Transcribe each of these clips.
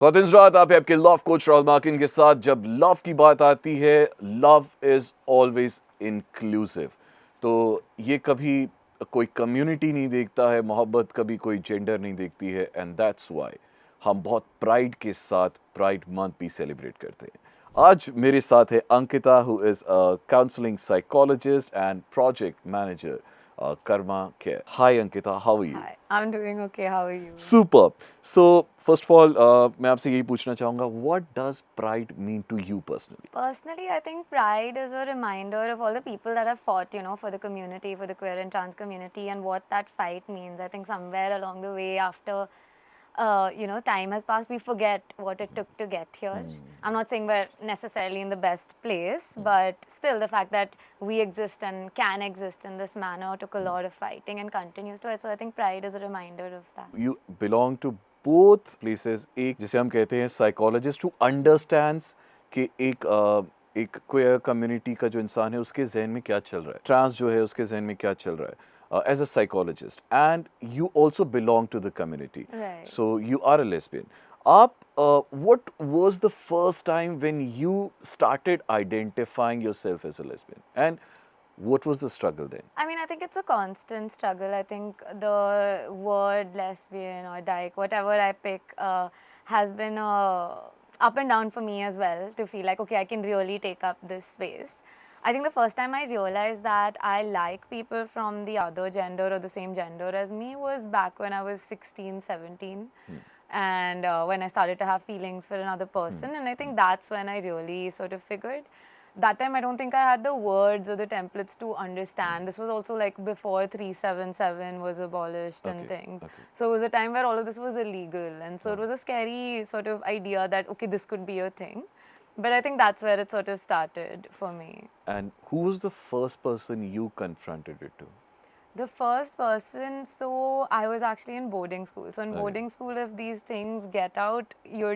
तो दिन रात आप आपके लव कोच राहुल मार्किन के साथ। जब लव की बात आती है, लव इज ऑलवेज इंक्लूसिव। तो ये कभी कोई कम्युनिटी नहीं देखता है, मोहब्बत कभी कोई जेंडर नहीं देखती है, एंड दैट्स वाई हम बहुत प्राइड के साथ प्राइड मंथ भी सेलिब्रेट करते हैं। आज मेरे साथ है Ankita, who is a counselling psychologist and project manager Karma Care. Hi Ankita, how are you? Hi, I'm doing okay. How are you? Superb. So, first of all, मैं आपसे यही पूछना चाहूँगा, what does pride mean to you personally? Personally, I think pride is a reminder of all the people that have fought, for the community, for the queer and trans community, and what that fight means. I think somewhere along the way, after time has passed, we forget what it took to get here. I'm not saying we're necessarily in the best place, but still, the fact that we exist and can exist in this manner took a lot of fighting and continues to. So I think pride is a reminder of that. You belong to both places. एक जिसे हम कहते हैं psychologist who understands कि एक queer community का जो इंसान है उसके जहन में क्या चल रहा है, trans जो है उसके जहन में क्या चल रहा है, as a psychologist, and you also belong to the community. Right. So you are a lesbian. आप what was the first time when you started identifying yourself as a lesbian, and what was the struggle then? I mean, I think it's a constant struggle. I think the word lesbian or dyke, whatever I pick, has been up and down for me as well to feel like, okay, I can really take up this space. I think the first time I realized that I like people from the other gender or the same gender as me was back when I was 16, 17. And when I started to have feelings for another person. And I think that's when I really sort of figured. That time, I don't think I had the words or the templates to understand. This was also like before 377 was abolished and Okay, things. okay. So it was a time where all of this was illegal. And so it was a scary sort of idea that, okay, this could be a thing. But I think that's where it sort of started for me. And who was the first person you confronted it to? The first person, so I was actually in boarding school. So in Okay. boarding school, if these things get out, you're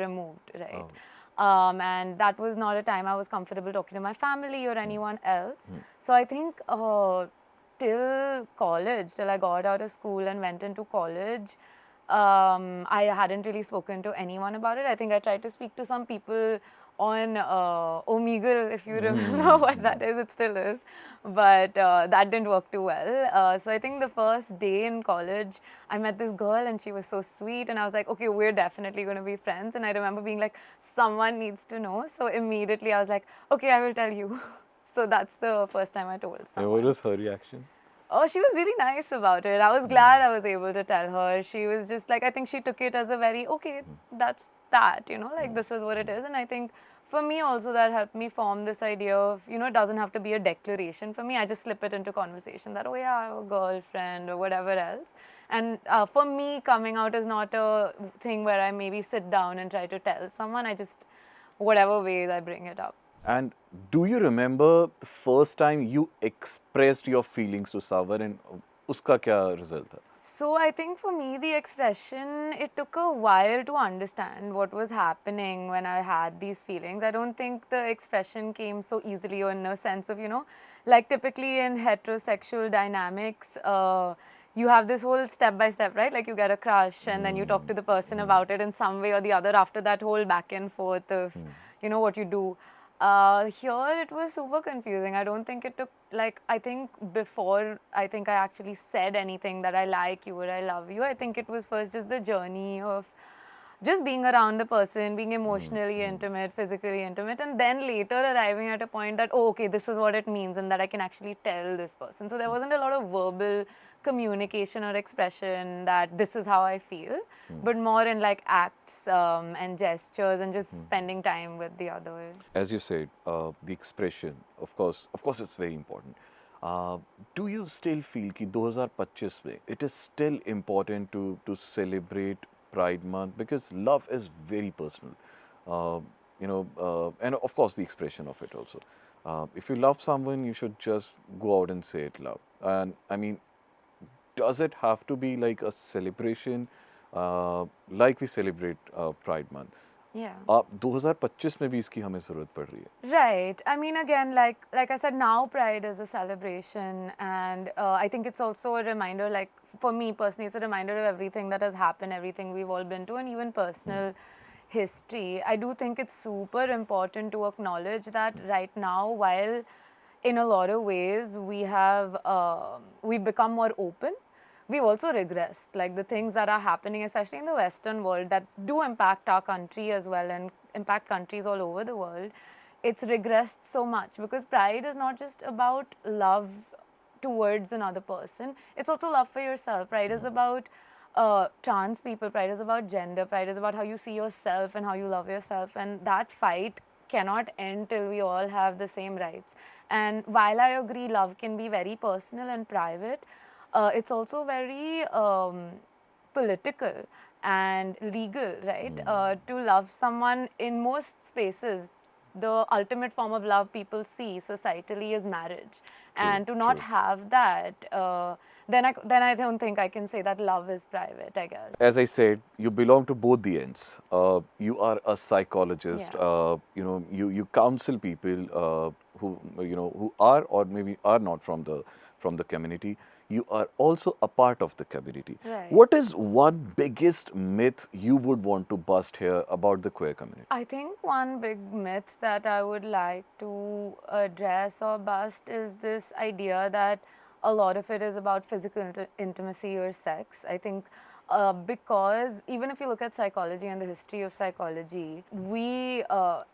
removed, right? Oh. And that was not a time I was comfortable talking to my family or anyone else. So I think till college, till I got out of school and went into college, I hadn't really spoken to anyone about it. I think I tried to speak to some people on Omegle, if you remember what that is, it still is. But that didn't work too well. So I think the first day in college, I met this girl and she was so sweet. And I was like, okay, we're definitely going to be friends. And I remember being like, someone needs to know. So immediately I was like, okay, I will tell you. So that's the first time I told And someone. what was her reaction? Oh, she was really nice about it. I was glad I was able to tell her. She was just like, I think she took it as a very, okay, that's that, like this is what it is. And I think for me also that helped me form this idea of, it doesn't have to be a declaration for me. I just slip it into conversation that, oh yeah, I have a girlfriend or whatever else. And for me, coming out is not a thing where I maybe sit down and try to tell someone. I just, whatever ways I bring it up. And do you remember the first time you expressed your feelings to someone, and उसका क्या result था? So I think for me the expression, it took a while to understand what was happening when I had these feelings. I don't think the expression came so easily or in a sense of, like typically in heterosexual dynamics, you have this whole step by step, right? Like you get a crush and then you talk to the person about it in some way or the other after that whole back and forth of, what you do. Here it was super confusing. I don't think it took, like, I think before I actually said anything that I like you or I love you, I think it was first just the journey of just being around the person, being emotionally intimate, physically intimate, and then later arriving at a point that, oh, okay, this is what it means, and that I can actually tell this person. So there wasn't a lot of verbal communication or expression that this is how I feel, but more in like acts and gestures and just spending time with the other. As you said, the expression, of course, it's very important. Do you still feel कि 2025 में it is still important to celebrate Pride Month, because love is very personal, uh, and of course the expression of it also. If you love someone, you should just go out and say it love. And I mean, does it have to be like a celebration, like we celebrate Pride Month? Yeah. 2025 में भी इसकी हमें ज़रूरत पड़ रही है. Right. I mean, again, like I said, now Pride is a celebration, and I think it's also a reminder. Like for me personally, it's a reminder of everything that has happened, everything we've all been to, and even personal history, I do think it's super important to acknowledge that right now, while in a lot of ways we've become more open, we've also regressed. Like the things that are happening, especially in the Western world, that do impact our country as well and impact countries all over the world. It's regressed so much because pride is not just about love towards another person, it's also love for yourself. Pride is about trans people, pride is about gender, pride is about how you see yourself and how you love yourself. And that fight cannot end till we all have the same rights. And while I agree love can be very personal and private, it's also very political and legal, right? To love someone in most spaces, the ultimate form of love people see societally is marriage. And to not true. have that, then I don't think I can say that love is private, I guess. As I said, you belong to both the ends. You are a psychologist. Yeah. You counsel people who who are or maybe are not from the community. You are also a part of the community. Right. What is one biggest myth you would want to bust here about the queer community? I think one big myth that I would like to address or bust is this idea that a lot of it is about physical intimacy or sex. I think because even if you look at psychology and the history of psychology, we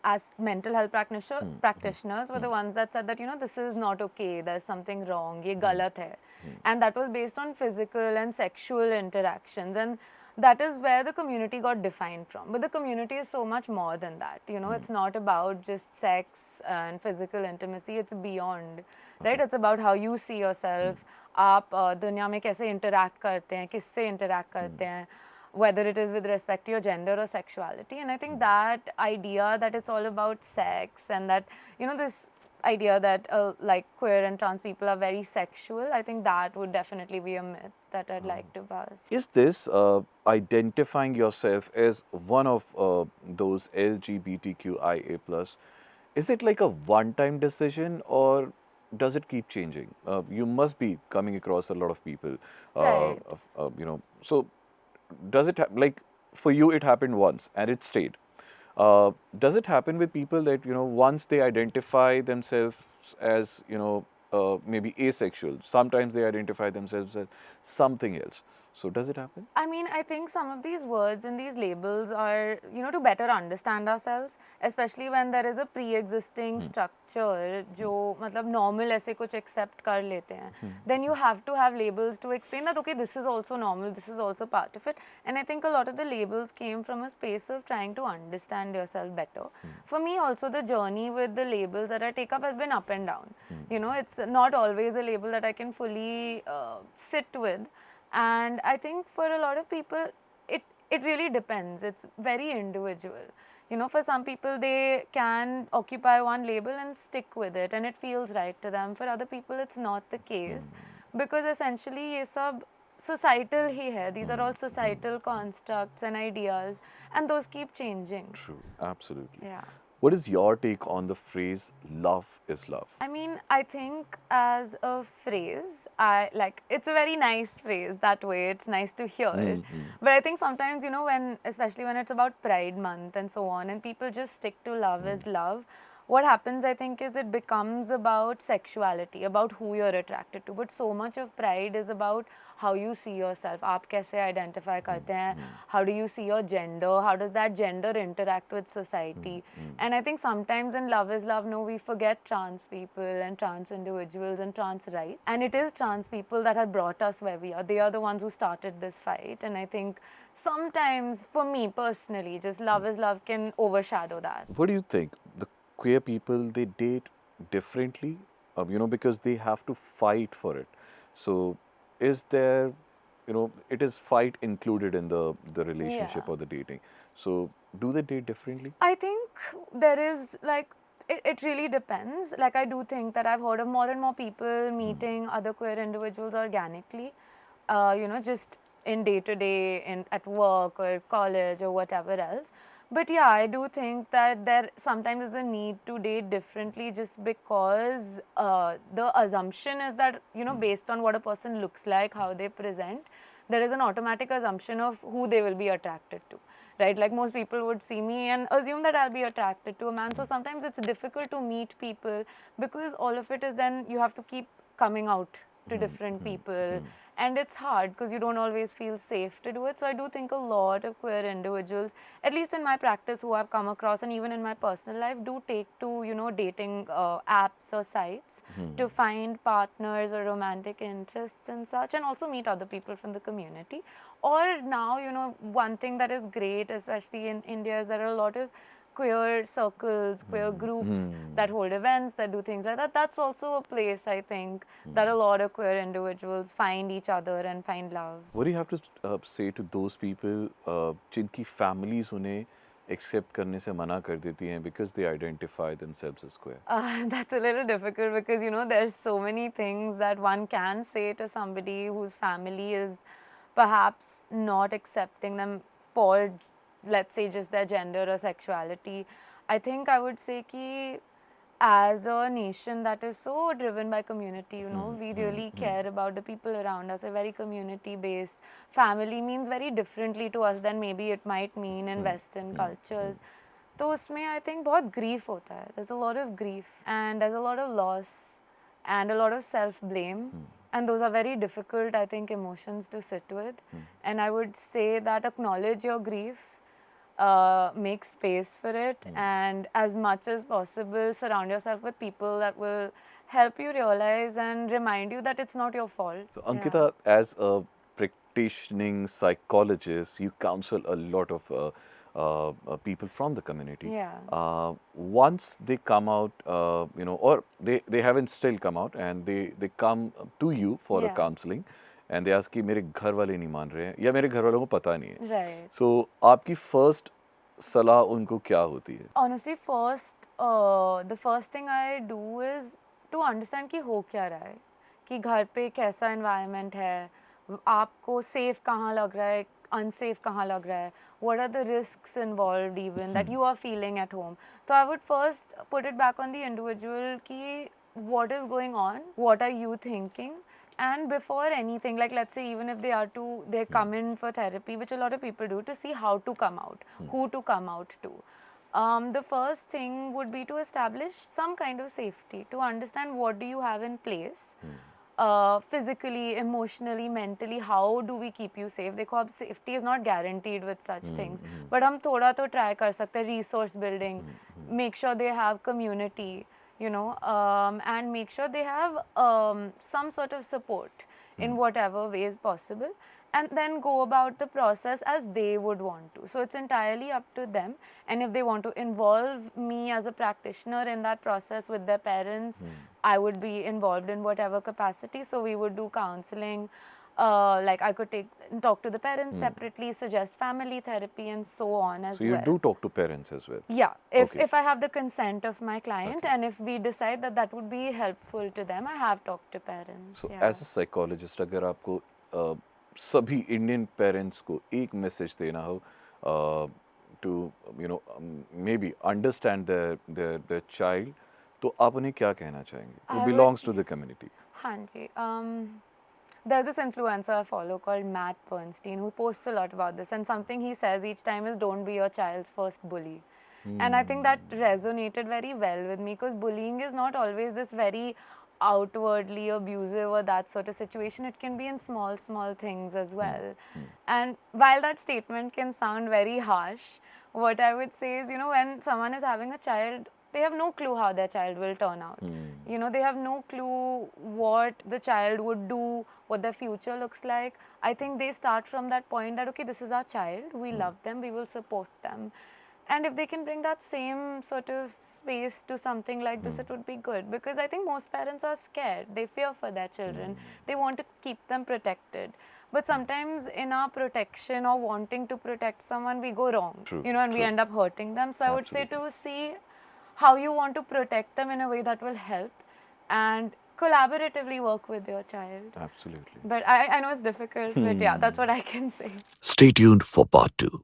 as mental health practitioners were the ones that said that, this is not okay, there's something wrong, ye galat hai. And that was based on physical and sexual interactions. And that is where the community got defined from. But the community is so much more than that. It's not about just sex and physical intimacy, it's beyond, right? It's about how you see yourself. आप दुनिया में कैसे interact करते हैं, किससे interact करते हैं, whether it is with respect to your gender or sexuality. And I think that idea that it's all about sex and that, this idea that like queer and trans people are very sexual, I think that would definitely be a myth that I'd like to bust. Is this identifying yourself as one of those LGBTQIA plus? Is it like a one-time decision, or does it keep changing? You must be coming across a lot of people, Right. So does it like for you it happened once and it stayed? Does it happen with people that once they identify themselves as maybe asexual, sometimes they identify themselves as something else? So does it happen? I mean, I think some of these words and these labels are, to better understand ourselves, especially when there is a pre-existing structure जो मतलब normal ऐसे कुछ accept कर लेते हैं. Then you have to have labels to explain that, okay, this is also normal, this is also part of it. And I think a lot of the labels came from a space of trying to understand yourself better. For me also, the journey with the labels that I take up has been up and down. It's not always a label that I can fully sit with. And I think for a lot of people, it really depends. It's very individual. For some people, they can occupy one label and stick with it, and it feels right to them. For other people, it's not the case, because essentially, ये सब societal ही है. These are all societal constructs and ideas, and those keep changing. True, absolutely. Yeah. What is your take on the phrase "love is love"? I mean, I think as a phrase, it's a very nice phrase that way. It's nice to hear it. But I think sometimes, especially when it's about Pride Month and so on, and people just stick to love is love, what happens, I think, is it becomes about sexuality, about who you're attracted to. But so much of Pride is about how you see yourself. आप कैसे identify करते हैं? How do you see your gender? How does that gender interact with society? And I think sometimes in Love is Love, no, we forget trans people and trans individuals and trans rights. And it is trans people that have brought us where we are. They are the ones who started this fight. And I think sometimes, for me personally, just Love is Love can overshadow that. What do you think? The queer people, they date differently, because they have to fight for it. So is there, it is fight included in the relationship Yeah. or the dating. So do they date differently? I think there is it really depends. Like, I do think that I've heard of more and more people meeting other queer individuals organically, just in day to day, at work or college or whatever else. But yeah, I do think that there sometimes is a need to date differently, just because the assumption is that, based on what a person looks like, how they present, there is an automatic assumption of who they will be attracted to. right? Like most people would see me and assume that I'll be attracted to a man. So sometimes it's difficult to meet people because all of it is then you have to keep coming out to different people, and it's hard because you don't always feel safe to do it. So I do think a lot of queer individuals, at least in my practice, who I've come across and even in my personal life, do take to, you know, dating apps or sites to find partners or romantic interests and such, and also meet other people from the community. Or now, you know, one thing that is great, especially in India, is there are a lot of queer circles, queer groups that hold events, that do things like that. That's also a place, I think, that a lot of queer individuals find each other and find love. What do you have to say to those people जिनकी families उन्हें accept करने से मना कर देती हैं because they identify themselves as queer? That's a little difficult because, you know, there's so many things that one can say to somebody whose family is perhaps not accepting them for, let's say, just their gender or sexuality. I think I would say ki as a nation that is so driven by community, you know, we really care about the people around us. We're very community based. Family means very differently to us than maybe it might mean in Western cultures. तो उसमें I think बहुत grief होता है. There's a lot of grief and there's a lot of loss and a lot of self-blame. And those are very difficult, I think, emotions to sit with. And I would say that acknowledge your grief, make space for it, and as much as possible, surround yourself with people that will help you realize and remind you that it's not your fault. So, Ankita, as a practicing psychologist, you counsel a lot of people from the community. Yeah. Once they come out, you know, or they haven't still come out, and they come to you for a Yeah. counseling, and they ask कि मेरे घर वाले नहीं मान रहे हैं या मेरे घर वालों को पता नहीं है. Right. So, आपकी first सलाह उनको क्या होती है? Honestly, the first thing I do is to understand कि हो क्या रहा है, कि घर पे कैसा environment है, आपको safe कहाँ लग रहा है, unsafe कहाँ लग रहा है, what are the risks involved even that you are feeling at home. So I would first put it back on the individual कि what is going on, what are you thinking, and before anything, like let's say even if they come in for therapy, which a lot of people do, to see how to come out, who to come out to. The first thing would be to establish some kind of safety, to understand what do you have in place, physically, emotionally, mentally, how do we keep you safe. देखो अब safety is not guaranteed with such things, but हम थोड़ा तो try कर सकते हैं, resource building, make sure they have community, you know, and make sure they have some sort of support in whatever ways possible, and then go about the process as they would want to. So it's entirely up to them, and if they want to involve me as a practitioner in that process with their parents, I would be involved in whatever capacity. So we would do counseling. Like I could talk to the parents separately, suggest family therapy, and so on as So you well. do talk to parents as well? Yeah, if Okay. I have the consent of my client, and if we decide that that would be helpful to them, I have talked to parents. So yeah. as a psychologist, अगर आपको सभी Indian parents को एक message देना हो to you know maybe understand their child, तो आप उन्हें क्या कहना चाहेंगे? I Who would- belongs to the community? Hanji. There's this influencer I follow called Matt Bernstein who posts a lot about this, and something he says each time is don't be your child's first bully. And I think that resonated very well with me because bullying is not always this very outwardly abusive or that sort of situation. It can be in small things as well. And while that statement can sound very harsh, what I would say is, you know, when someone is having a child, they have no clue how their child will turn out. You know, they have no clue what the child would do, what their future looks like. I think they start from that point that, okay, this is our child, we love them, we will support them. And if they can bring that same sort of space to something like this, it would be good. Because I think most parents are scared. They fear for their children. They want to keep them protected. But sometimes in our protection or wanting to protect someone, we go wrong. True, You know, and we true. end up hurting them. So I would say to see how you want to protect them in a way that will help and collaboratively work with your child. Absolutely. But I know it's difficult, but yeah, that's what I can say. Stay tuned for part 2.